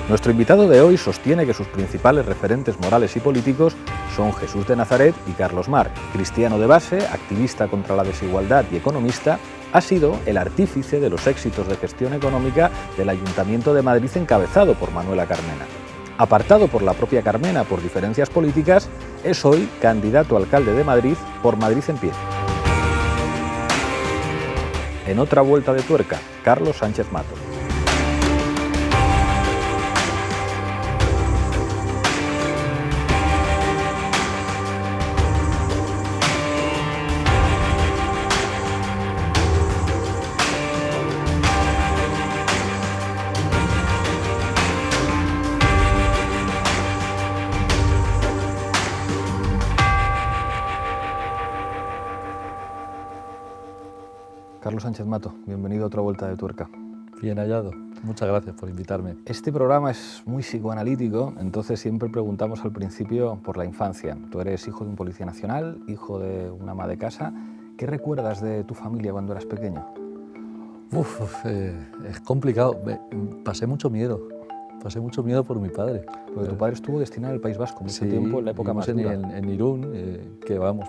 Nuestro invitado de hoy sostiene que sus principales referentes morales y políticos son Jesús de Nazaret y Carlos Marx. Cristiano de base, activista contra la desigualdad y economista, ha sido el artífice de los éxitos de gestión económica del Ayuntamiento de Madrid encabezado por Manuela Carmena. Apartado por la propia Carmena por diferencias políticas, es hoy candidato a alcalde de Madrid por Madrid Empieza. En otra vuelta de tuerca, Carlos Sánchez Mato. Carlos Sánchez Mato, bienvenido a otra vuelta de tuerca. Bien hallado, muchas gracias por invitarme. Este programa es muy psicoanalítico, entonces siempre preguntamos al principio por la infancia. Tú eres hijo de un policía nacional, hijo de una ama de casa. ¿Qué recuerdas de tu familia cuando eras pequeño? Es complicado, pasé mucho miedo por mi padre. Porque tu padre estuvo destinado al País Vasco mucho tiempo, en la época más dura. En Irún, que vamos,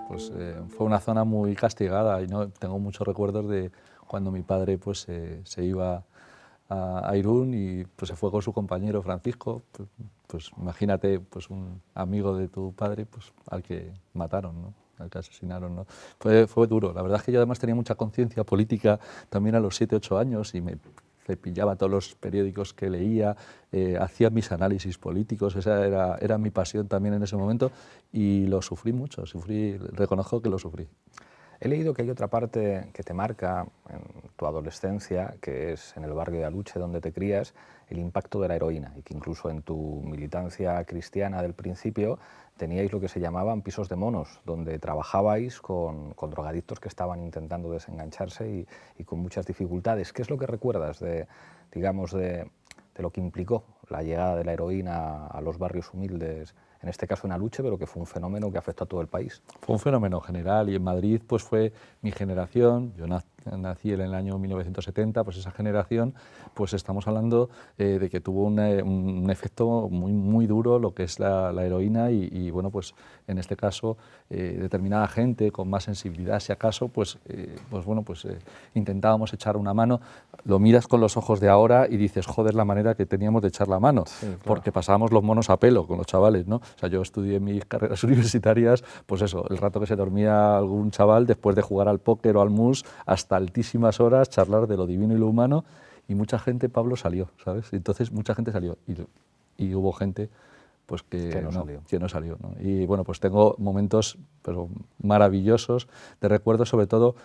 fue una zona muy castigada y no tengo muchos recuerdos de cuando mi padre se iba a Irún y se fue con su compañero Francisco. Pues imagínate un amigo de tu padre al que mataron, ¿no? Al que asesinaron, ¿no? Fue duro. La verdad es que yo además tenía mucha conciencia política también a los 7, 8 años y me pillaba todos los periódicos que leía, hacía mis análisis políticos, esa era mi pasión también en ese momento y lo sufrí mucho, reconozco que lo sufrí. He leído que hay otra parte que te marca en tu adolescencia, que es en el barrio de Aluche, donde te crías, el impacto de la heroína, y que incluso en tu militancia cristiana del principio teníais lo que se llamaban pisos de monos, donde trabajabais con drogadictos que estaban intentando desengancharse y con muchas dificultades. ¿Qué es lo que recuerdas de lo que implicó la llegada de la heroína a los barrios humildes, en este caso en Aluche, pero que fue un fenómeno que afectó a todo el país? Fue un fenómeno general y en Madrid fue mi generación. Yo nací en el año 1970, esa generación, estamos hablando de que tuvo un efecto muy duro lo que es la heroína y en este caso determinada gente con más sensibilidad, si acaso, intentábamos echar una mano. Lo miras con los ojos de ahora y dices, joder, la manera que teníamos de echar la mano, sí, claro. Porque pasábamos los monos a pelo con los chavales, ¿no? O sea, yo estudié mis carreras universitarias, el rato que se dormía algún chaval después de jugar al póker o al mus hasta altísimas horas, charlar de lo divino y lo humano, y mucha gente, Pablo, salió, ¿sabes? Entonces mucha gente salió y hubo gente que no salió, ¿no? Y tengo momentos maravillosos de recuerdo, sobre todo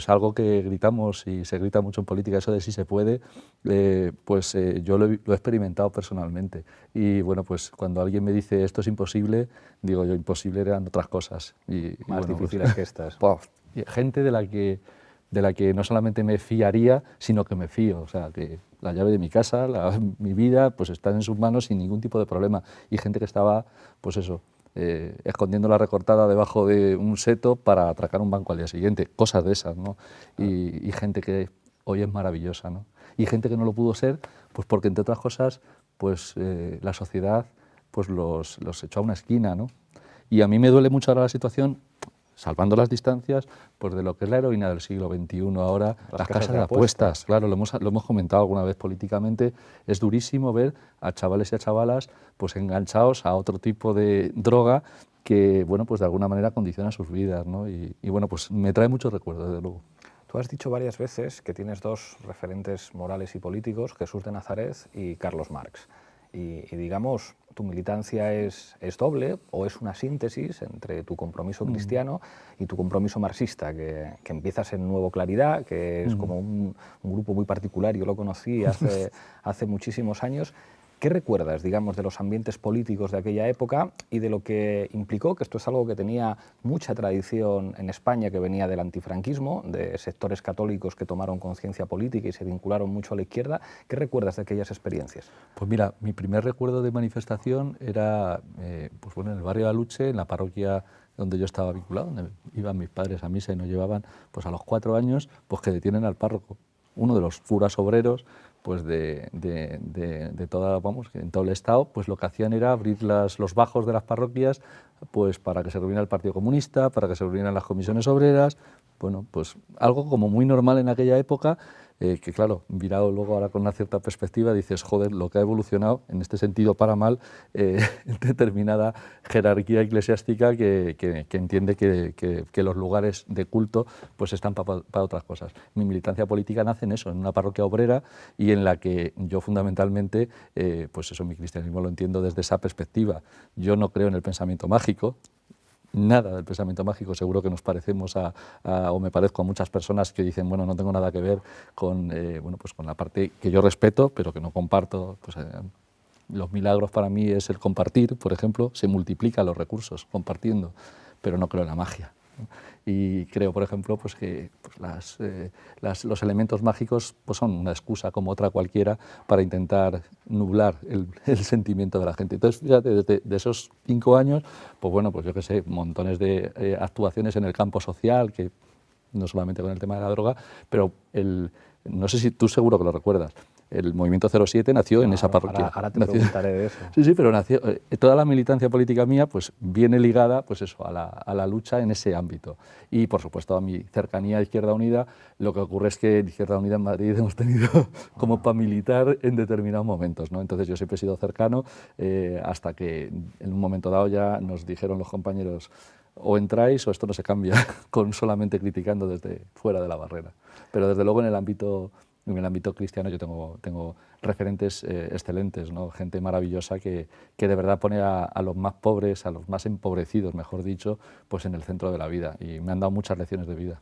algo que gritamos y se grita mucho en política, eso de si se puede, yo lo he experimentado personalmente y cuando alguien me dice esto es imposible, digo yo imposible eran otras cosas y más difíciles que estas. Gente de la que no solamente me fiaría, sino que me fío, o sea, que la llave de mi casa, mi vida, están en sus manos sin ningún tipo de problema. Y gente que estaba, escondiendo la recortada debajo de un seto para atracar un banco al día siguiente, cosas de esas, ¿no? Y gente que hoy es maravillosa, ¿no? Y gente que no lo pudo ser, porque entre otras cosas, la sociedad los echó a una esquina, ¿no? Y a mí me duele mucho ahora la situación, salvando las distancias, de lo que es la heroína del siglo XXI ahora, las casas de apuestas. Claro, lo hemos comentado alguna vez políticamente, es durísimo ver a chavales y a chavalas enganchados a otro tipo de droga que, de alguna manera condiciona sus vidas, ¿no? Y me trae muchos recuerdos, desde luego. Tú has dicho varias veces que tienes dos referentes morales y políticos, Jesús de Nazaret y Carlos Marx. Y digamos, tu militancia es doble o es una síntesis entre tu compromiso cristiano y tu compromiso marxista, que empiezas en Nuevo Claridad, que es como un grupo muy particular, yo lo conocí hace muchísimos años. ¿Qué recuerdas, digamos, de los ambientes políticos de aquella época y de lo que implicó, que esto es algo que tenía mucha tradición en España, que venía del antifranquismo, de sectores católicos que tomaron conciencia política y se vincularon mucho a la izquierda? ¿Qué recuerdas de aquellas experiencias? Pues mira, mi primer recuerdo de manifestación era en el barrio de Aluche, en la parroquia donde yo estaba vinculado, donde iban mis padres a misa y nos llevaban a los 4 años que detienen al párroco. Uno de los curas obreros pues vamos, en todo el Estado, pues lo que hacían era abrir los bajos de las parroquias pues para que se reuniera el Partido Comunista, para que se reunieran las comisiones obreras, bueno, pues algo como muy normal en aquella época, que claro, mirado luego ahora con una cierta perspectiva, dices, joder, lo que ha evolucionado, en este sentido para mal, determinada jerarquía eclesiástica que entiende que los lugares de culto pues están para otras cosas. Mi militancia política nace en eso, en una parroquia obrera, y en la que yo fundamentalmente, pues eso, mi cristianismo lo entiendo desde esa perspectiva. Yo no creo en el pensamiento mágico, nada del pensamiento mágico, seguro que nos parecemos o me parezco a muchas personas que dicen, bueno, no tengo nada que ver con, bueno, pues con la parte que yo respeto, pero que no comparto. Pues, los milagros para mí es el compartir, por ejemplo, se multiplican los recursos compartiendo, pero no creo en la magia. Y creo, por ejemplo, pues que pues los elementos mágicos pues son una excusa como otra cualquiera para intentar nublar el sentimiento de la gente. Entonces, fíjate, de esos 5 años, pues bueno, pues yo qué sé, montones de actuaciones en el campo social, que no solamente con el tema de la droga, pero no sé si tú seguro que lo recuerdas. El Movimiento 07 nació en esa parroquia. Ahora te preguntaré de eso. Sí, pero nació, toda la militancia política mía pues viene ligada pues eso, a la lucha en ese ámbito. Y por supuesto a mi cercanía a Izquierda Unida, lo que ocurre es que en Izquierda Unida en Madrid hemos tenido como para militar en determinados momentos, ¿no? Entonces yo siempre he sido cercano hasta que en un momento dado ya nos dijeron los compañeros, o entráis o esto no se cambia, con solamente criticando desde fuera de la barrera. Pero desde luego en el ámbito cristiano yo tengo referentes excelentes, ¿no? Gente maravillosa que de verdad pone a los más pobres, a los más empobrecidos, mejor dicho, pues en el centro de la vida, y me han dado muchas lecciones de vida.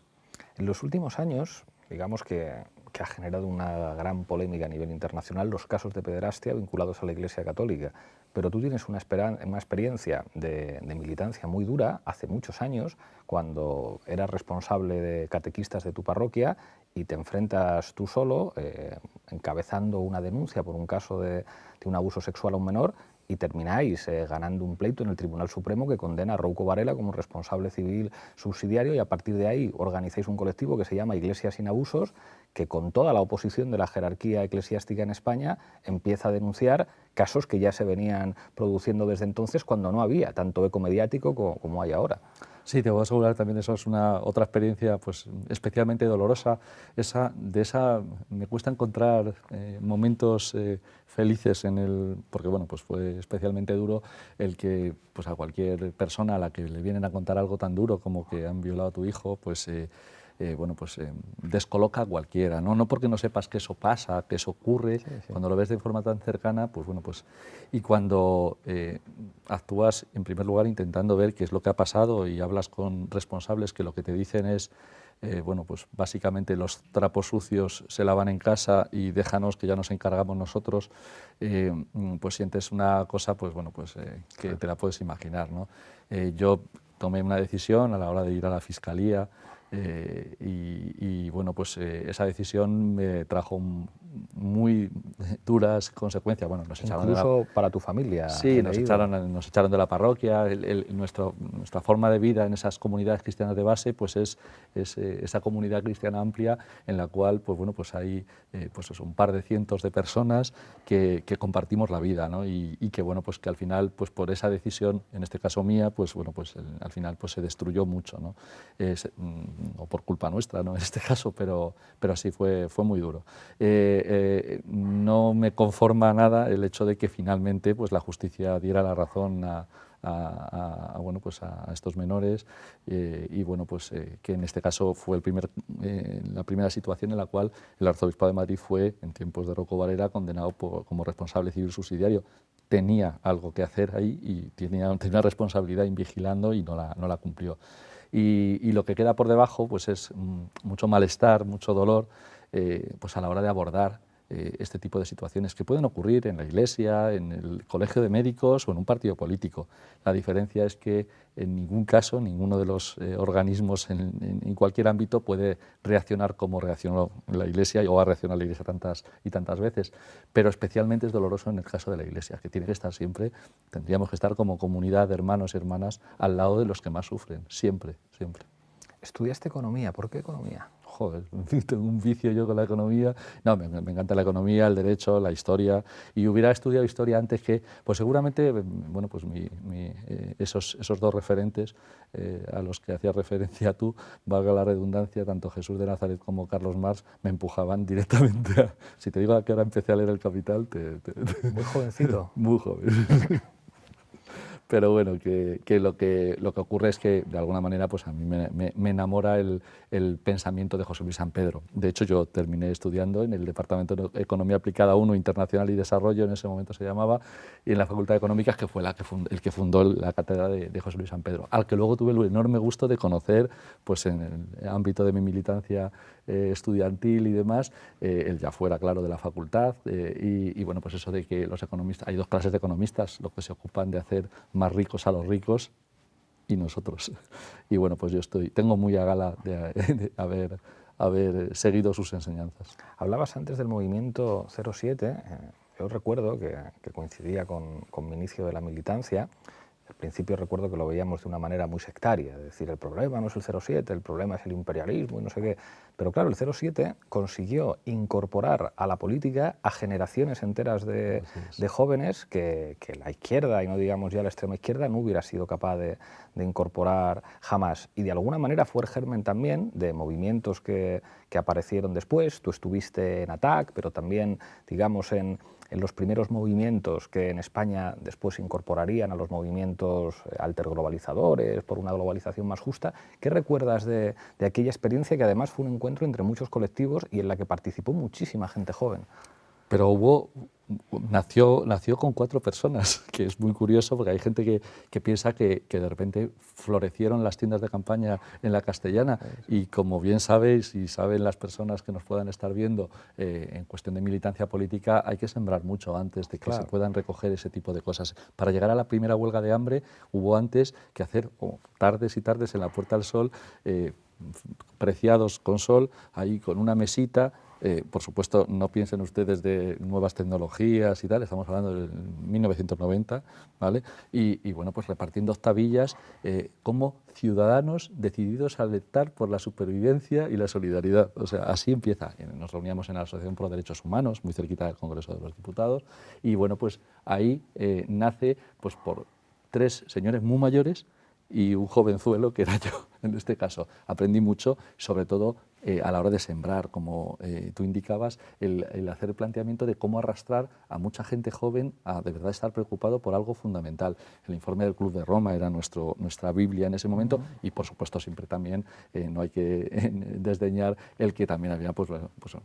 En los últimos años, digamos que ha generado una gran polémica a nivel internacional los casos de pederastia vinculados a la Iglesia Católica, pero tú tienes una experiencia de militancia muy dura hace muchos años, cuando eras responsable de catequistas de tu parroquia y te enfrentas tú solo, encabezando una denuncia por un caso de un abuso sexual a un menor, y termináis ganando un pleito en el Tribunal Supremo que condena a Rouco Varela como responsable civil subsidiario, y a partir de ahí organizáis un colectivo que se llama Iglesia sin Abusos, que con toda la oposición de la jerarquía eclesiástica en España empieza a denunciar casos que ya se venían produciendo desde entonces, cuando no había tanto eco mediático como hay ahora. Sí, te voy a asegurar también, eso es otra experiencia pues, especialmente dolorosa. Me cuesta encontrar momentos felices porque bueno, pues fue especialmente duro el que pues, a cualquier persona a la que le vienen a contar algo tan duro como que han violado a tu hijo, pues bueno, pues descoloca a cualquiera, ¿no? No porque no sepas que eso pasa, que eso ocurre, sí. Cuando lo ves de forma tan cercana, pues bueno, pues y cuando actúas en primer lugar intentando ver qué es lo que ha pasado y hablas con responsables que lo que te dicen es bueno, pues básicamente los trapos sucios se lavan en casa y déjanos que ya nos encargamos nosotros, pues sientes una cosa, pues bueno, pues que te la puedes imaginar, ¿no? Yo tomé una decisión a la hora de ir a la Fiscalía. Y bueno, pues esa decisión me trajo muy duras consecuencias. Bueno, nos echaron incluso para tu familia. Sí, nos echaron de la parroquia. Nuestra forma de vida en esas comunidades cristianas de base, pues es esa comunidad cristiana amplia en la cual, pues bueno, pues hay pues eso, un par de cientos de personas que compartimos la vida, ¿no? Y que bueno, pues que al final, pues por esa decisión, en este caso mía, pues bueno, pues al final pues se destruyó mucho, ¿no? O por culpa nuestra, ¿no? En este caso, pero así fue muy duro. No me conforma nada el hecho de que finalmente pues, la justicia diera la razón bueno, pues a estos menores y bueno, pues, que en este caso fue la primera situación en la cual el Arzobispado de Madrid fue, en tiempos de Rouco Varela, condenado como responsable civil subsidiario. Tenía algo que hacer ahí y tenía una responsabilidad en vigilando y no la cumplió. Y lo que queda por debajo pues es mucho malestar, mucho dolor pues a la hora de abordar este tipo de situaciones que pueden ocurrir en la iglesia, en el colegio de médicos o en un partido político. La diferencia es que en ningún caso, ninguno de los organismos en cualquier ámbito puede reaccionar como reaccionó la iglesia o ha reaccionado la iglesia tantas veces, pero especialmente es doloroso en el caso de la iglesia, que tiene que estar siempre, tendríamos que estar como comunidad de hermanos y hermanas al lado de los que más sufren, siempre, siempre. Estudiaste economía, ¿por qué economía? joder, tengo un vicio yo con la economía. No, me encanta la economía, el derecho, la historia, y hubiera estudiado historia antes que, pues seguramente, bueno, pues esos dos referentes a los que hacías referencia tú, valga la redundancia, tanto Jesús de Nazaret como Carlos Marx, me empujaban directamente a, si te digo a qué hora empecé a leer El Capital, Muy jovencito. muy joven. Pero bueno, lo que ocurre es que de alguna manera pues a mí me enamora el pensamiento de José Luis San Pedro. De hecho, yo terminé estudiando en el Departamento de Economía Aplicada 1, Internacional y Desarrollo, en ese momento se llamaba, y en la Facultad de Económicas, que fue el que fundó la cátedra de José Luis San Pedro, al que luego tuve el enorme gusto de conocer pues en el ámbito de mi militancia estudiantil y demás, él ya fuera, claro, de la facultad, y bueno, pues eso de que los economistas, hay dos clases de economistas, los que se ocupan de hacer más ricos a los ricos y nosotros. Y bueno, pues yo tengo muy a gala de haber seguido sus enseñanzas. Hablabas antes del movimiento 07, yo recuerdo que coincidía con mi inicio de la militancia. Al principio recuerdo que lo veíamos de una manera muy sectaria, es decir, el problema no es el 07, el problema es el imperialismo y no sé qué. Pero claro, el 07 consiguió incorporar a la política a generaciones enteras de jóvenes que la izquierda, y no digamos ya la extrema izquierda, no hubiera sido capaz de incorporar jamás. Y de alguna manera fue el germen también de movimientos que aparecieron después. Tú estuviste en ATAC, pero también, digamos, en los primeros movimientos que en España después se incorporarían a los movimientos alterglobalizadores, por una globalización más justa. ¿Qué recuerdas de aquella experiencia que además fue un encuentro entre muchos colectivos y en la que participó muchísima gente joven? Pero nació con 4 personas, que es muy curioso porque hay gente que piensa que de repente florecieron las tiendas de campaña en la Castellana, y como bien sabéis y saben las personas que nos puedan estar viendo, en cuestión de militancia política hay que sembrar mucho antes de que se puedan recoger ese tipo de cosas. Para llegar a la primera huelga de hambre hubo antes que hacer tardes y tardes en la Puerta del Sol, preciados con sol, ahí con una mesita. Por supuesto, no piensen ustedes de nuevas tecnologías y tal, estamos hablando de 1990, ¿vale? Y bueno, pues repartiendo octavillas como ciudadanos decididos a luchar por la supervivencia y la solidaridad. O sea, así empieza. Nos reuníamos en la Asociación por los Derechos Humanos, muy cerquita del Congreso de los Diputados, y bueno, pues ahí nace pues por 3 señores muy mayores y un jovenzuelo que era yo, en este caso. Aprendí mucho, sobre todo a la hora de sembrar, como tú indicabas, el hacer el planteamiento de cómo arrastrar a mucha gente joven a de verdad estar preocupado por algo fundamental. El informe del Club de Roma era nuestra Biblia en ese momento, y por supuesto siempre también no hay que desdeñar el que también había pues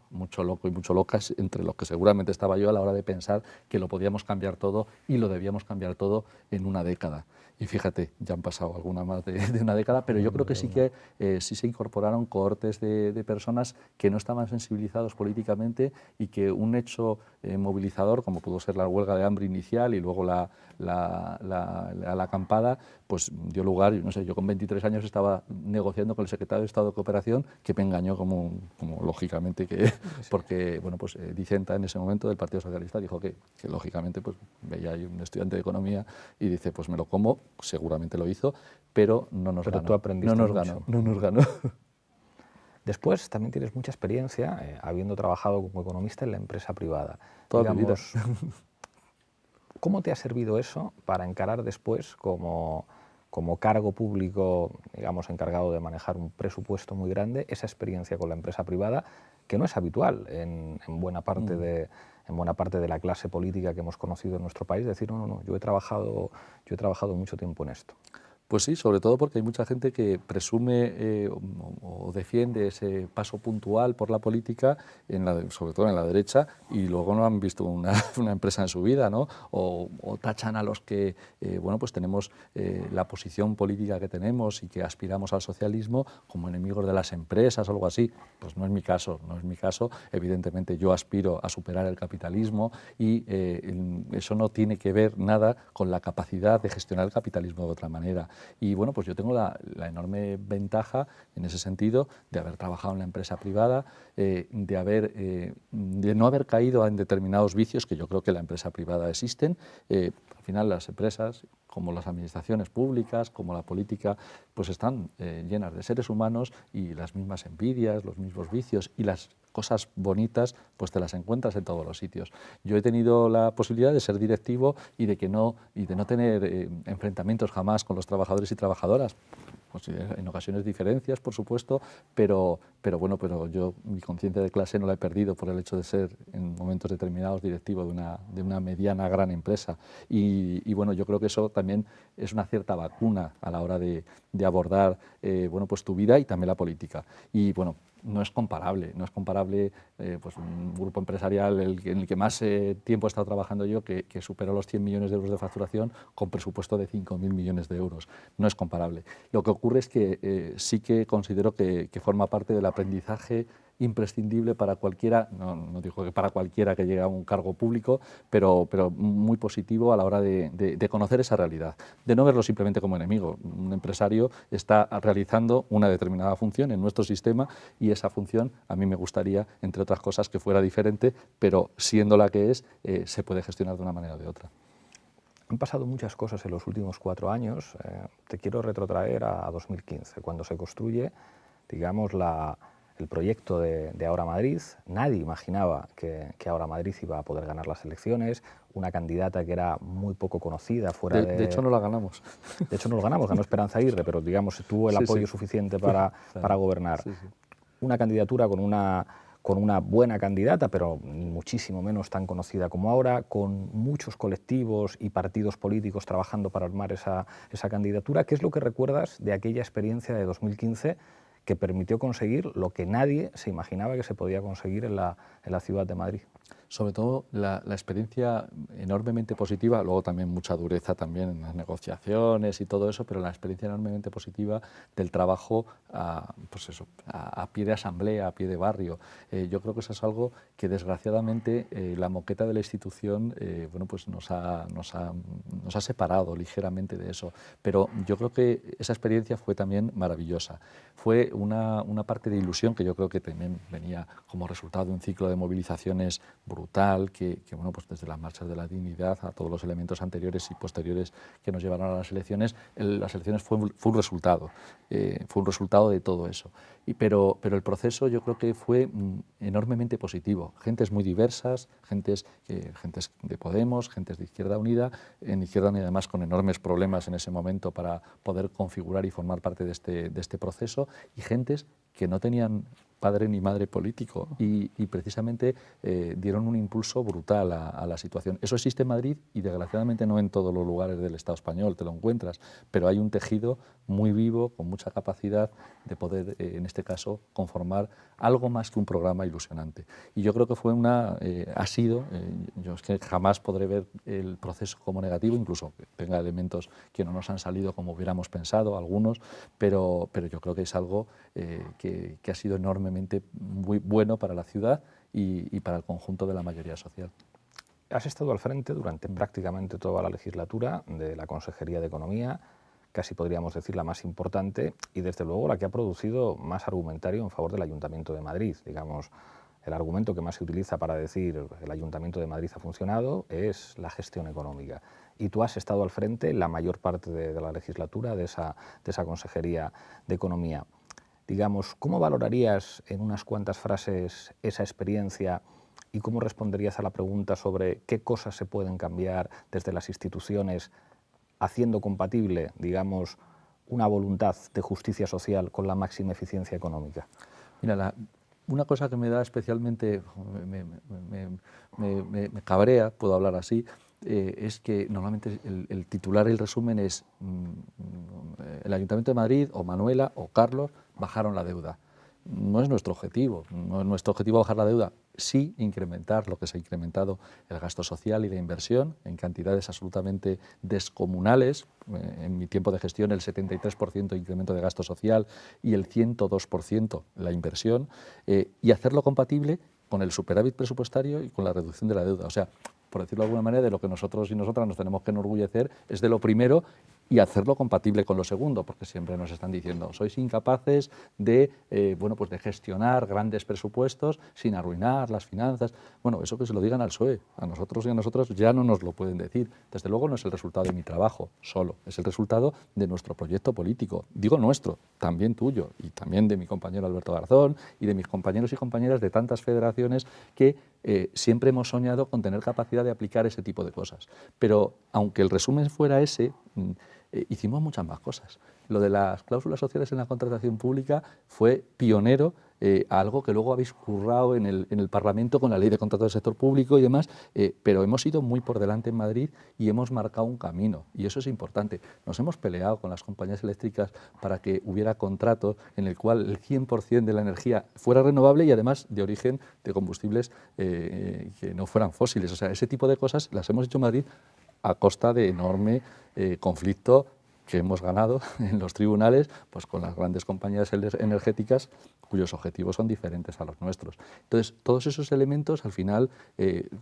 mucho loco y mucho locas, entre los que seguramente estaba yo a la hora de pensar que lo podíamos cambiar todo y lo debíamos cambiar todo en una década. Y fíjate, ya han pasado alguna más de una década, pero yo creo que sí se incorporaron cohortes de personas que no estaban sensibilizados políticamente, y que un hecho movilizador, como pudo ser la huelga de hambre inicial y luego la acampada, pues dio lugar, no sé, yo con 23 años estaba negociando con el secretario de Estado de Cooperación, que me engañó como lógicamente, porque bueno, pues Dicenta en ese momento del Partido Socialista dijo que lógicamente pues veía ahí un estudiante de economía y dice, pues me lo como, seguramente lo hizo, pero no nos ganó. Tú aprendiste mucho. No nos ganó. Después también tienes mucha experiencia, habiendo trabajado como economista en la empresa privada. Toda mi vida. ¿Cómo te ha servido eso para encarar después como cargo público, digamos, encargado de manejar un presupuesto muy grande, esa experiencia con la empresa privada, que no es habitual en buena parte de la clase política que hemos conocido en nuestro país, decir, no, yo he trabajado mucho tiempo en esto? Pues sí, sobre todo porque hay mucha gente que presume o defiende ese paso puntual por la política, sobre todo en la derecha, y luego no han visto una empresa en su vida, ¿no? O tachan a los que bueno, pues tenemos la posición política que tenemos y que aspiramos al socialismo como enemigos de las empresas o algo así. Pues no es mi caso, no es mi caso. Evidentemente yo aspiro a superar el capitalismo, y eso no tiene que ver nada con la capacidad de gestionar el capitalismo de otra manera. Y bueno, pues yo tengo la enorme ventaja en ese sentido de haber trabajado en la empresa privada, de no haber caído en determinados vicios que yo creo que en la empresa privada existen. Al final las empresas, como las administraciones públicas, como la política, pues están llenas de seres humanos y las mismas envidias, los mismos vicios y las cosas bonitas, pues te las encuentras en todos los sitios. Yo he tenido la posibilidad de ser directivo y de no tener enfrentamientos jamás con los trabajadores y trabajadoras. Pues en ocasiones diferencias, por supuesto, pero yo mi conciencia de clase no la he perdido por el hecho de ser en momentos determinados directivo de una mediana gran empresa. Y bueno, yo creo que eso también es una cierta vacuna a la hora de abordar pues tu vida y también la política. Y bueno, no es comparable pues un grupo empresarial en el que más tiempo he estado trabajando yo, que superó los 100 millones de euros de facturación con presupuesto de 5.000 millones de euros. No es comparable. Lo que ocurre es que sí que considero que forma parte del aprendizaje imprescindible para cualquiera, no digo que para cualquiera que llegue a un cargo público, pero muy positivo a la hora de conocer esa realidad, de no verlo simplemente como enemigo. Un empresario está realizando una determinada función en nuestro sistema y esa función a mí me gustaría, entre otras cosas, que fuera diferente, pero siendo la que es, se puede gestionar de una manera o de otra. Han pasado muchas cosas en los últimos 4 años. Te quiero retrotraer a 2015, cuando se construye, digamos, el proyecto de Ahora Madrid. Nadie imaginaba que Ahora Madrid iba a poder ganar las elecciones, una candidata que era muy poco conocida fuera de hecho no la ganamos. De hecho no lo ganamos, ganó Esperanza Aguirre, pero digamos tuvo el apoyo suficiente para gobernar. Sí. Una candidatura con una buena candidata, pero ni muchísimo menos tan conocida como ahora, con muchos colectivos y partidos políticos trabajando para armar esa candidatura. ¿Qué es lo que recuerdas de aquella experiencia de 2015 que permitió conseguir lo que nadie se imaginaba que se podía conseguir en la ciudad de Madrid? Sobre todo la experiencia enormemente positiva, luego también mucha dureza también en las negociaciones y todo eso, pero la experiencia enormemente positiva del trabajo a pie de asamblea, a pie de barrio. Yo creo que eso es algo que desgraciadamente la moqueta de la institución pues nos ha separado ligeramente de eso, pero yo creo que esa experiencia fue también maravillosa. Fue una parte de ilusión que yo creo que también venía como resultado de un ciclo de movilizaciones brutal, que pues desde las marchas de la dignidad a todos los elementos anteriores y posteriores que nos llevaron a las elecciones fue un resultado de todo eso. Pero el proceso yo creo que fue enormemente positivo. Gentes muy diversas, gentes de Podemos, gentes de Izquierda Unida, además con enormes problemas en ese momento para poder configurar y formar parte de este proceso, y gentes que no tenían padre ni madre político y precisamente dieron un impulso brutal a la situación. Eso existe en Madrid y desgraciadamente no en todos los lugares del Estado español te lo encuentras, pero hay un tejido muy vivo, con mucha capacidad de poder, en este caso, conformar algo más que un programa ilusionante. Y yo creo que yo es que jamás podré ver el proceso como negativo, incluso que tenga elementos que no nos han salido como hubiéramos pensado, algunos, pero yo creo que es algo que ha sido enormemente muy bueno para la ciudad y para el conjunto de la mayoría social. Has estado al frente durante prácticamente toda la legislatura de la Consejería de Economía, casi podríamos decir la más importante y desde luego la que ha producido más argumentario en favor del Ayuntamiento de Madrid. Digamos, el argumento que más se utiliza para decir el Ayuntamiento de Madrid ha funcionado es la gestión económica. Y tú has estado al frente la mayor parte de la legislatura de esa Consejería de Economía. Digamos, ¿cómo valorarías en unas cuantas frases esa experiencia y cómo responderías a la pregunta sobre qué cosas se pueden cambiar desde las instituciones haciendo compatible, digamos, una voluntad de justicia social con la máxima eficiencia económica? Mira, una cosa que me da especialmente, me cabrea, puedo hablar así, es que normalmente el titular y el resumen es el Ayuntamiento de Madrid o Manuela o Carlos bajaron la deuda. No es nuestro objetivo, no es nuestro objetivo bajar la deuda, sí incrementar lo que se ha incrementado el gasto social y la inversión en cantidades absolutamente descomunales. En mi tiempo de gestión el 73% de incremento de gasto social y el 102% la inversión, y hacerlo compatible con el superávit presupuestario y con la reducción de la deuda. O sea, por decirlo de alguna manera, de lo que nosotros y nosotras nos tenemos que enorgullecer es de lo primero y hacerlo compatible con lo segundo, porque siempre nos están diciendo, sois incapaces de, bueno, pues de gestionar grandes presupuestos sin arruinar las finanzas. Bueno, eso que se lo digan al PSOE, a nosotros y a nosotras ya no nos lo pueden decir. Desde luego no es el resultado de mi trabajo solo, es el resultado de nuestro proyecto político. Digo nuestro, también tuyo y también de mi compañero Alberto Garzón y de mis compañeros y compañeras de tantas federaciones que siempre hemos soñado con tener capacidad de aplicar ese tipo de cosas. Pero aunque el resumen fuera ese, hicimos muchas más cosas. Lo de las cláusulas sociales en la contratación pública fue pionero a algo que luego habéis currado en el Parlamento con la Ley de Contratos del Sector Público y demás, pero hemos ido muy por delante en Madrid y hemos marcado un camino, y eso es importante. Nos hemos peleado con las compañías eléctricas para que hubiera contratos en el cual el 100% de la energía fuera renovable y además de origen de combustibles que no fueran fósiles. O sea, ese tipo de cosas las hemos hecho en Madrid a costa de enorme conflicto que hemos ganado en los tribunales, pues con las grandes compañías energéticas cuyos objetivos son diferentes a los nuestros. Entonces, todos esos elementos al final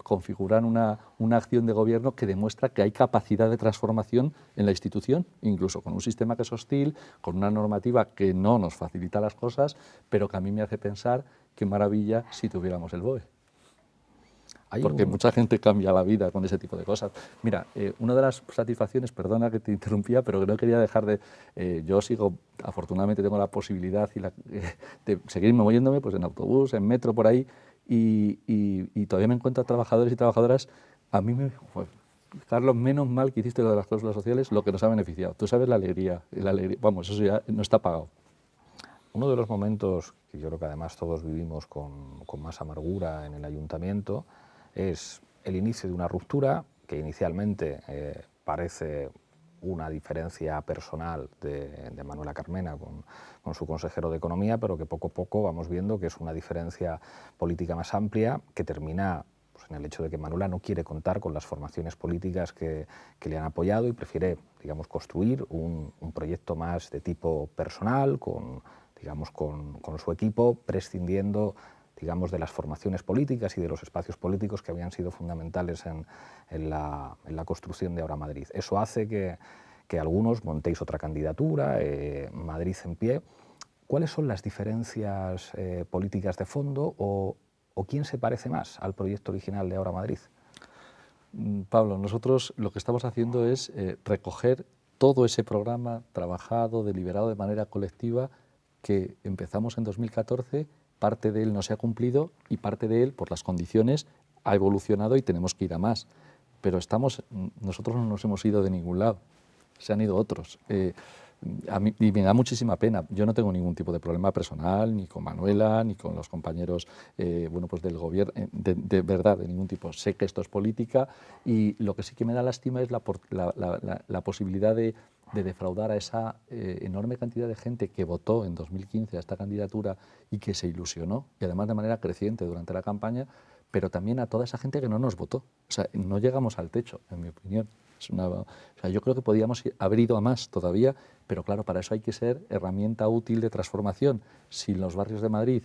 configuran una acción de gobierno que demuestra que hay capacidad de transformación en la institución, incluso con un sistema que es hostil, con una normativa que no nos facilita las cosas, pero que a mí me hace pensar qué maravilla si tuviéramos el BOE. Porque mucha gente cambia la vida con ese tipo de cosas. Mira, una de las satisfacciones, perdona que te interrumpía, pero que no quería dejar de... yo sigo, afortunadamente tengo la posibilidad de seguir moviéndome pues, en autobús, en metro, por ahí, y todavía me encuentro a trabajadores y trabajadoras. A mí pues, Carlos, menos mal que hiciste lo de las cláusulas sociales, lo que nos ha beneficiado. Tú sabes la alegría, vamos, eso ya no está pagado. Uno de los momentos que yo creo que además todos vivimos con más amargura en el ayuntamiento es el inicio de una ruptura que inicialmente parece una diferencia personal de Manuela Carmena con su consejero de Economía, pero que poco a poco vamos viendo que es una diferencia política más amplia que termina pues, en el hecho de que Manuela no quiere contar con las formaciones políticas que le han apoyado y prefiere, digamos, construir un proyecto más de tipo personal, con su equipo, prescindiendo digamos, de las formaciones políticas y de los espacios políticos que habían sido fundamentales en la construcción de Ahora Madrid. Eso hace que algunos montéis otra candidatura, Madrid en pie. ¿Cuáles son las diferencias políticas de fondo o quién se parece más al proyecto original de Ahora Madrid? Pablo, nosotros lo que estamos haciendo es recoger todo ese programa trabajado, deliberado de manera colectiva que empezamos en 2014. Parte de él no se ha cumplido y parte de él, por las condiciones, ha evolucionado y tenemos que ir a más. Pero nosotros no nos hemos ido de ningún lado, se han ido otros. A mí, y me da muchísima pena. Yo no tengo ningún tipo de problema personal, ni con Manuela, ni con los compañeros bueno, pues del gobierno, de verdad, de ningún tipo. Sé que esto es política y lo que sí que me da lástima es la posibilidad de defraudar a esa enorme cantidad de gente que votó en 2015 a esta candidatura y que se ilusionó, y además de manera creciente durante la campaña, pero también a toda esa gente que no nos votó. O sea, no llegamos al techo, en mi opinión. O sea, yo creo que podíamos haber ido a más todavía, pero claro, para eso hay que ser herramienta útil de transformación. Si los barrios de Madrid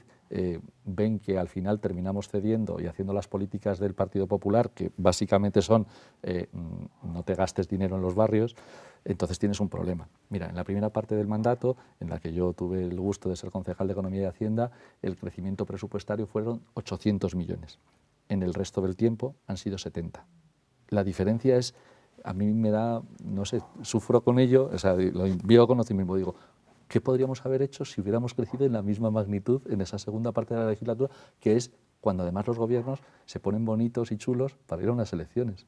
ven que al final terminamos cediendo y haciendo las políticas del Partido Popular, que básicamente son no te gastes dinero en los barrios, entonces tienes un problema. Mira, en la primera parte del mandato, en la que yo tuve el gusto de ser concejal de Economía y Hacienda, el crecimiento presupuestario fueron 800 millones. En el resto del tiempo han sido 70. La diferencia es, a mí me da, no sé, sufro con ello, o sea, lo envío a conocer mismo, digo, ¿qué podríamos haber hecho si hubiéramos crecido en la misma magnitud en esa segunda parte de la legislatura, que es cuando además los gobiernos se ponen bonitos y chulos para ir a unas elecciones?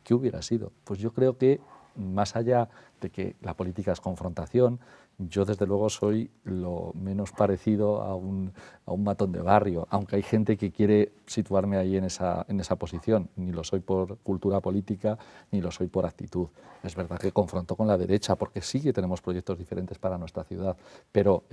¿Qué hubiera sido? Pues yo creo que más allá de que la política es confrontación, yo desde luego soy lo menos parecido a un matón de barrio, aunque hay gente que quiere situarme ahí en esa posición. Ni lo soy por cultura política, ni lo soy por actitud. Es verdad que confronto con la derecha, porque sí que tenemos proyectos diferentes para nuestra ciudad, pero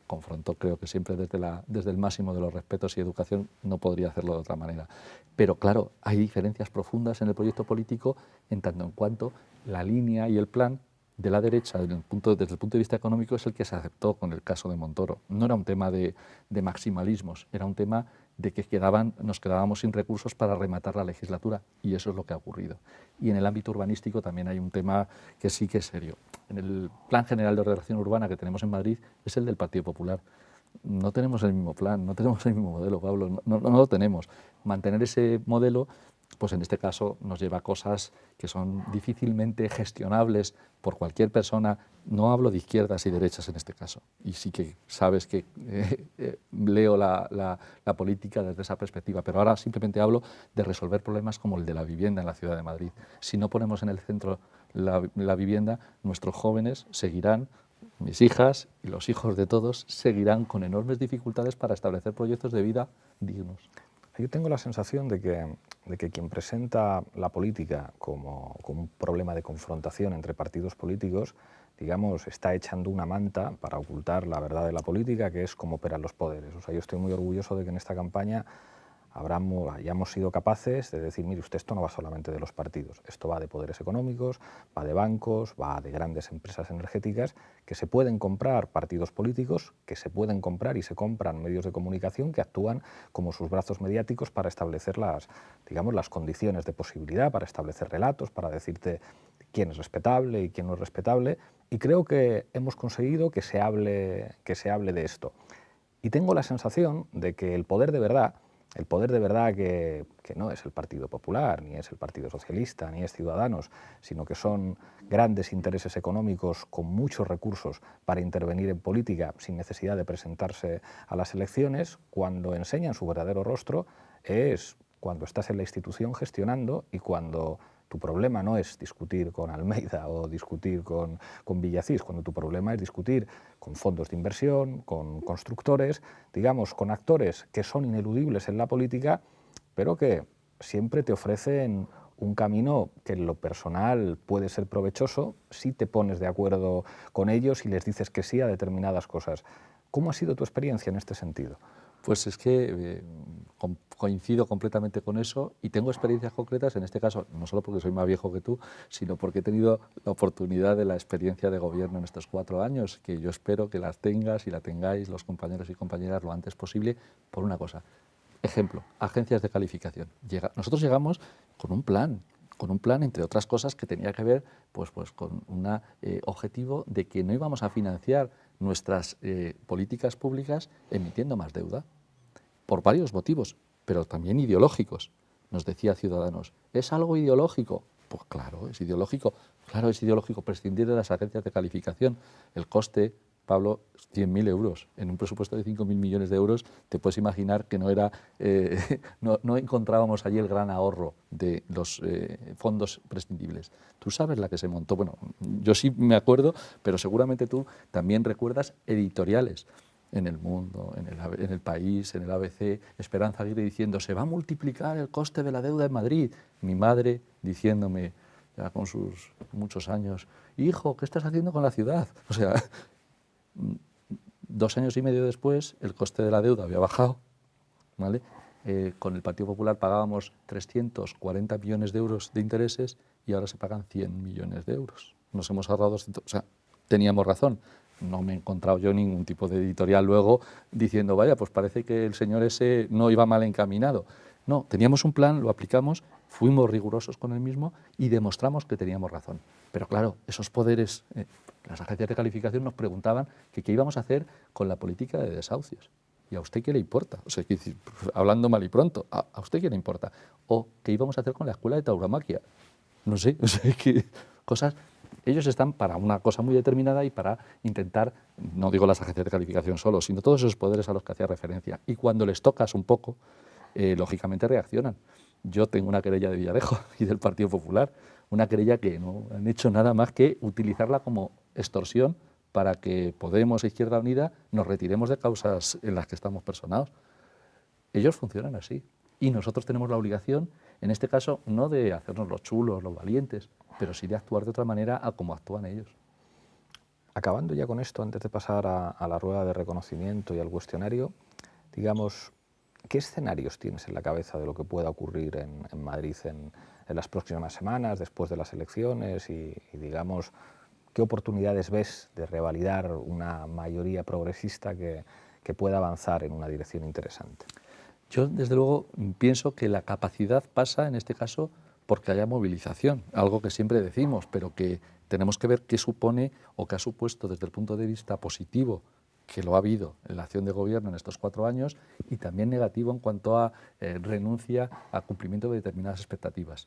confronto creo que siempre desde el máximo de los respetos y educación, no podría hacerlo de otra manera. Pero claro, hay diferencias profundas en el proyecto político en tanto en cuanto la línea y el plan de la derecha, desde el punto de vista económico, es el que se aceptó con el caso de Montoro. No era un tema de maximalismos, era un tema de que nos quedábamos sin recursos para rematar la legislatura, y eso es lo que ha ocurrido. Y en el ámbito urbanístico también hay un tema que sí que es serio. En el Plan General de Ordenación Urbana que tenemos en Madrid es el del Partido Popular. No tenemos el mismo plan, no tenemos el mismo modelo, Pablo, no lo tenemos. Mantener ese modelo, pues en este caso nos lleva a cosas que son difícilmente gestionables por cualquier persona. No hablo de izquierdas y derechas en este caso, y sí que sabes que leo la política desde esa perspectiva, pero ahora simplemente hablo de resolver problemas como el de la vivienda en la ciudad de Madrid. Si no ponemos en el centro la vivienda, nuestros jóvenes seguirán, mis hijas y los hijos de todos, seguirán con enormes dificultades para establecer proyectos de vida dignos. Yo tengo la sensación de que quien presenta la política como un problema de confrontación entre partidos políticos, digamos, está echando una manta para ocultar la verdad de la política, que es cómo operan los poderes. O sea, yo estoy muy orgulloso de que en esta campaña hayamos sido capaces de decir, mire usted, esto no va solamente de los partidos, esto va de poderes económicos, va de bancos, va de grandes empresas energéticas, que se pueden comprar partidos políticos, que se pueden comprar y se compran medios de comunicación que actúan como sus brazos mediáticos para establecer las condiciones de posibilidad, para establecer relatos, para decirte quién es respetable y quién no es respetable, y creo que hemos conseguido que se hable de esto. Y tengo la sensación de que el poder de verdad que no es el Partido Popular, ni es el Partido Socialista, ni es Ciudadanos, sino que son grandes intereses económicos con muchos recursos para intervenir en política sin necesidad de presentarse a las elecciones, cuando enseñan su verdadero rostro es cuando estás en la institución gestionando y cuando tu problema no es discutir con Almeida o discutir con Villacís, cuando tu problema es discutir con fondos de inversión, con constructores, digamos, con actores que son ineludibles en la política, pero que siempre te ofrecen un camino que en lo personal puede ser provechoso si te pones de acuerdo con ellos y les dices que sí a determinadas cosas. ¿Cómo ha sido tu experiencia en este sentido? Pues es que coincido completamente con eso y tengo experiencias concretas, en este caso, no solo porque soy más viejo que tú, sino porque he tenido la oportunidad de la experiencia de gobierno en estos 4 años, que yo espero que las tengas y la tengáis los compañeros y compañeras lo antes posible, por una cosa. Ejemplo, agencias de calificación. Nosotros llegamos con un plan, entre otras cosas, que tenía que ver pues con un objetivo de que no íbamos a financiar nuestras políticas públicas emitiendo más deuda, por varios motivos, pero también ideológicos. Nos decía Ciudadanos, ¿es algo ideológico? Pues claro, es ideológico prescindir de las agencias de calificación. El coste, Pablo, 100.000 euros. En un presupuesto de 5.000 millones de euros, te puedes imaginar que no encontrábamos allí el gran ahorro de los fondos prescindibles. Tú sabes la que se montó. Bueno, yo sí me acuerdo, pero seguramente tú también recuerdas editoriales en El Mundo, en El País, en el ABC, Esperanza Aguirre diciendo se va a multiplicar el coste de la deuda en Madrid. Mi madre diciéndome, ya con sus muchos años, hijo, ¿qué estás haciendo con la ciudad? O sea, 2 años y medio después, el coste de la deuda había bajado, ¿vale? Con el Partido Popular pagábamos 340 millones de euros de intereses y ahora se pagan 100 millones de euros. Nos hemos ahorrado 200, o sea, teníamos razón. No me he encontrado yo ningún tipo de editorial luego diciendo, vaya, pues parece que el señor ese no iba mal encaminado. No, teníamos un plan, lo aplicamos, fuimos rigurosos con el mismo y demostramos que teníamos razón. Pero claro, esos poderes, las agencias de calificación nos preguntaban que qué íbamos a hacer con la política de desahucios. ¿Y a usted qué le importa? O sea, hablando mal y pronto, ¿a usted qué le importa? O qué íbamos a hacer con la escuela de tauromaquia. No sé, o sea, que cosas... Ellos están para una cosa muy determinada y para intentar, no digo las agencias de calificación solo, sino todos esos poderes a los que hacía referencia. Y cuando les tocas un poco, lógicamente reaccionan. Yo tengo una querella de Villarejo y del Partido Popular, una querella que no han hecho nada más que utilizarla como extorsión para que Podemos e Izquierda Unida nos retiremos de causas en las que estamos personados. Ellos funcionan así y nosotros tenemos la obligación, en este caso, no de hacernos los chulos, los valientes, pero sí de actuar de otra manera a como actúan ellos. Acabando ya con esto, antes de pasar a la rueda de reconocimiento y al cuestionario, digamos, ¿qué escenarios tienes en la cabeza de lo que pueda ocurrir en Madrid en las próximas semanas, después de las elecciones y, digamos, qué oportunidades ves de revalidar una mayoría progresista que pueda avanzar en una dirección interesante? Yo, desde luego, pienso que la capacidad pasa, en este caso, porque haya movilización, algo que siempre decimos, pero que tenemos que ver qué supone o qué ha supuesto desde el punto de vista positivo, que lo ha habido en la acción de gobierno en estos 4 años, y también negativo en cuanto a renuncia a cumplimiento de determinadas expectativas.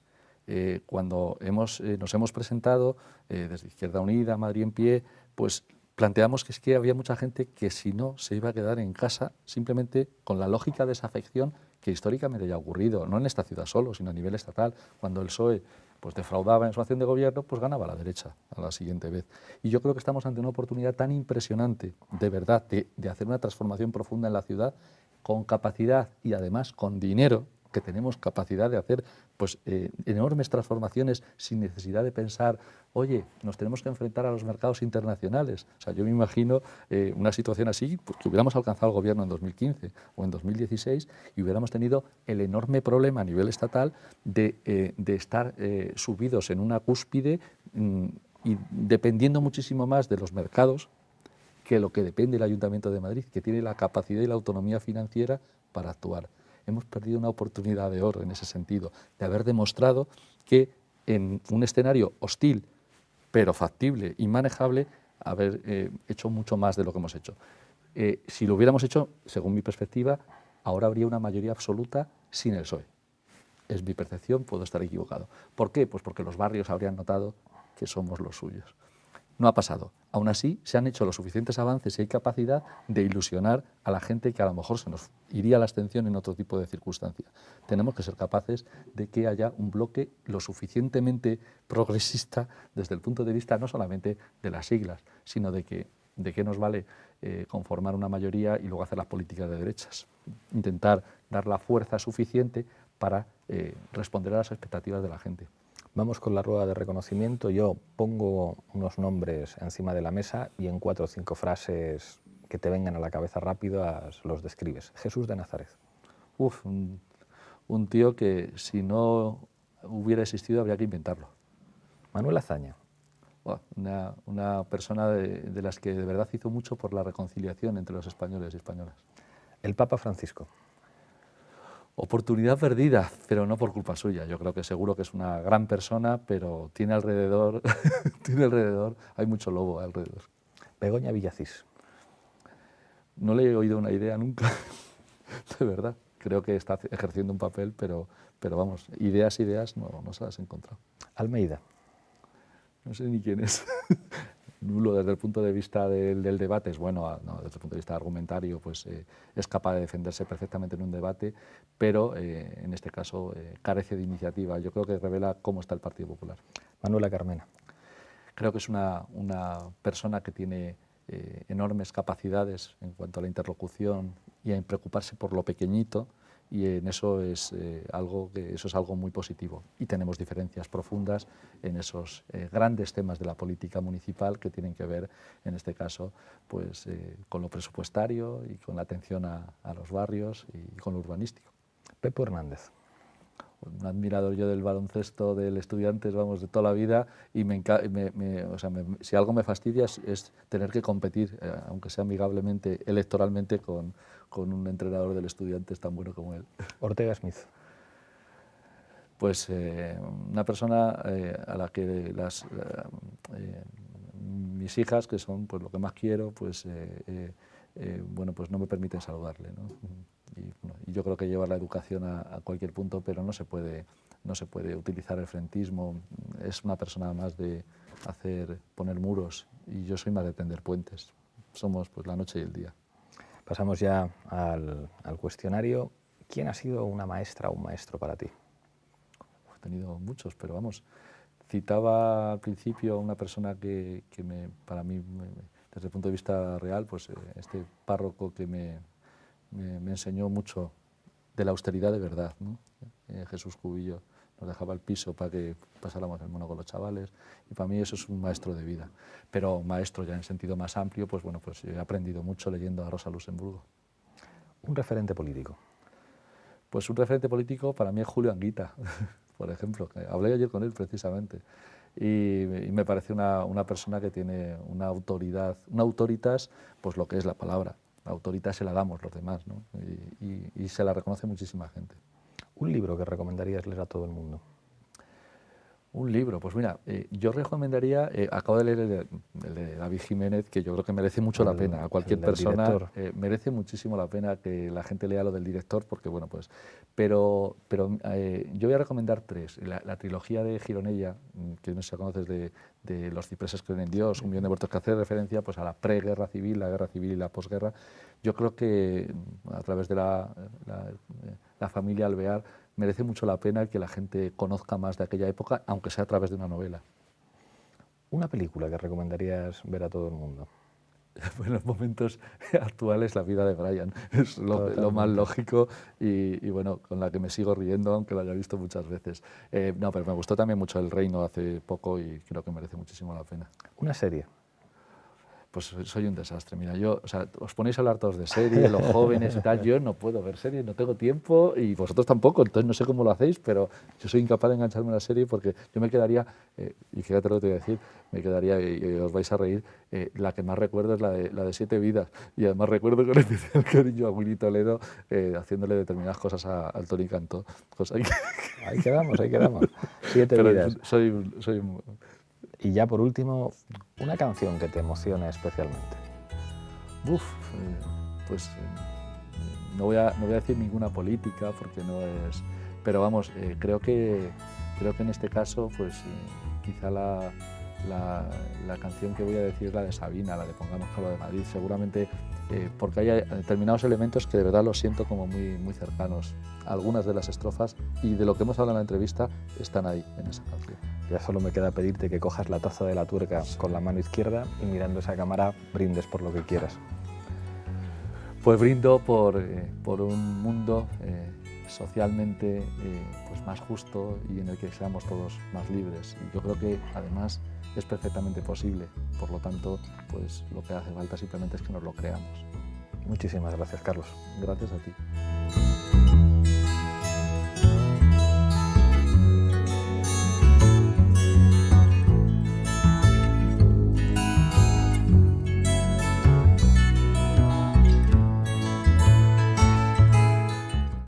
Cuando nos hemos presentado desde Izquierda Unida, Madrid en Pie, pues planteamos que es que había mucha gente que si no se iba a quedar en casa simplemente con la lógica de desafección que históricamente ya ha ocurrido, no en esta ciudad solo, sino a nivel estatal. Cuando el PSOE pues defraudaba en su acción de gobierno, pues ganaba la derecha a la siguiente vez. Y yo creo que estamos ante una oportunidad tan impresionante, de verdad, de hacer una transformación profunda en la ciudad, con capacidad y además con dinero, que tenemos capacidad de hacer pues, enormes transformaciones sin necesidad de pensar, oye, nos tenemos que enfrentar a los mercados internacionales. O sea, yo me imagino una situación así, pues, que hubiéramos alcanzado el gobierno en 2015 o en 2016 y hubiéramos tenido el enorme problema a nivel estatal de estar subidos en una cúspide y dependiendo muchísimo más de los mercados que lo que depende del Ayuntamiento de Madrid, que tiene la capacidad y la autonomía financiera para actuar. Hemos perdido una oportunidad de oro en ese sentido, de haber demostrado que en un escenario hostil, pero factible y manejable, haber hecho mucho más de lo que hemos hecho. Si lo hubiéramos hecho, según mi perspectiva, ahora habría una mayoría absoluta sin el PSOE. Es mi percepción, puedo estar equivocado. ¿Por qué? Pues porque los barrios habrían notado que somos los suyos. No ha pasado. Aún así, se han hecho los suficientes avances y hay capacidad de ilusionar a la gente que a lo mejor se nos iría la abstención en otro tipo de circunstancia. Tenemos que ser capaces de que haya un bloque lo suficientemente progresista desde el punto de vista no solamente de las siglas, sino de qué nos vale conformar una mayoría y luego hacer las políticas de derechas. Intentar dar la fuerza suficiente para responder a las expectativas de la gente. Vamos con la rueda de reconocimiento. Yo pongo unos nombres encima de la mesa y en 4 o 5 frases que te vengan a la cabeza rápidas los describes. Jesús de Nazaret. Un tío que si no hubiera existido habría que inventarlo. Manuel Azaña. Una persona de las que de verdad hizo mucho por la reconciliación entre los españoles y españolas. El Papa Francisco. Oportunidad perdida, pero no por culpa suya. Yo creo que seguro que es una gran persona, pero tiene alrededor, hay mucho lobo alrededor. Begoña Villacís. No le he oído una idea nunca, de verdad. Creo que está ejerciendo un papel, pero vamos, ideas no se las he encontrado. Almeida. No sé ni quién es. Nulo desde el punto de vista del debate, es bueno, no, desde el punto de vista argumentario, pues es capaz de defenderse perfectamente en un debate, pero en este caso carece de iniciativa. Yo creo que revela cómo está el Partido Popular. Manuela Carmena. Creo que es una persona que tiene enormes capacidades en cuanto a la interlocución y en preocuparse por lo pequeñito, y en eso es algo muy positivo. Y tenemos diferencias profundas en esos grandes temas de la política municipal que tienen que ver, en este caso, pues, con lo presupuestario y con la atención a los barrios y con lo urbanístico. Pepo Hernández. Un admirador yo del baloncesto, del Estudiantes, vamos, de toda la vida, y si algo me fastidia es tener que competir, aunque sea amigablemente, electoralmente, con un entrenador del Estudiantes tan bueno como él. Ortega Smith. Pues una persona a la que mis hijas, que son pues lo que más quiero, pues pues no me permiten saludarle, ¿no? Y yo creo que llevar la educación a cualquier punto, pero no se puede utilizar el frentismo. Es una persona más de poner muros, y yo soy más de tender puentes. Somos pues la noche y el día. Pasamos ya al cuestionario. ¿Quién ha sido una maestra o un maestro para ti? He tenido muchos, pero vamos, citaba al principio a una persona que para mí, desde el punto de vista real, pues este párroco que me enseñó mucho de la austeridad de verdad, ¿no? Jesús Cubillo nos dejaba el piso para que pasáramos el mono con los chavales, y para mí eso es un maestro de vida. Pero maestro ya en sentido más amplio, pues bueno, pues he aprendido mucho leyendo a Rosa Luxemburgo. Un referente político. Pues un referente político para mí es Julio Anguita, por ejemplo. Hablé ayer con él precisamente, y me parece una persona que tiene una autoridad, una autoritas, pues lo que es la palabra. la autoridad se la damos los demás, ¿no? Y se la reconoce muchísima gente. ¿Un libro que recomendarías leer a todo el mundo? Un libro, pues mira, yo recomendaría, acabo de leer el de David Jiménez, que yo creo que merece mucho la pena. A cualquier persona merece muchísimo la pena que la gente lea lo del director, porque bueno, pues... Pero yo voy a recomendar 3. La trilogía de Gironella, que no sé si conoces, de Los cipreses creen en Dios, 1 millón de muertos, que hace referencia pues, a la preguerra civil, la guerra civil y la posguerra. Yo creo que a través de la familia Alvear merece mucho la pena que la gente conozca más de aquella época, aunque sea a través de una novela. ¿Una película que recomendarías ver a todo el mundo? Pues en los momentos actuales, La vida de Brian es lo más lógico y bueno, con la que me sigo riendo, aunque la haya visto muchas veces. No, pero me gustó también mucho El Reino hace poco y creo que merece muchísimo la pena. ¿Una serie? Pues soy un desastre. Mira, os ponéis a hablar todos de series, los jóvenes y tal. Yo no puedo ver series, no tengo tiempo y vosotros tampoco, entonces no sé cómo lo hacéis, pero yo soy incapaz de engancharme a la serie porque yo me quedaría, y fíjate lo que te voy a decir, me quedaría, y os vais a reír, la que más recuerdo es la de 7 vidas. Y además recuerdo con especial cariño a Willy Toledo haciéndole determinadas cosas al Tony Cantó. Ahí quedamos. 7 pero vidas. Soy Y ya por último, una canción que te emocione especialmente. Pues no voy a decir ninguna política porque no es... Pero vamos, creo que en este caso, pues quizá la canción que voy a decir es la de Sabina, la de Pongamos Calor de Madrid, seguramente porque hay determinados elementos que de verdad los siento como muy, muy cercanos. Algunas de las estrofas y de lo que hemos hablado en la entrevista están ahí, en esa canción. Ya solo me queda pedirte que cojas la taza de la tuerca con la mano izquierda y mirando esa cámara brindes por lo que quieras. Pues brindo por un mundo socialmente pues más justo y en el que seamos todos más libres. Y yo creo que además es perfectamente posible. Por lo tanto, pues lo que hace falta simplemente es que nos lo creamos. Muchísimas gracias, Carlos. Gracias a ti.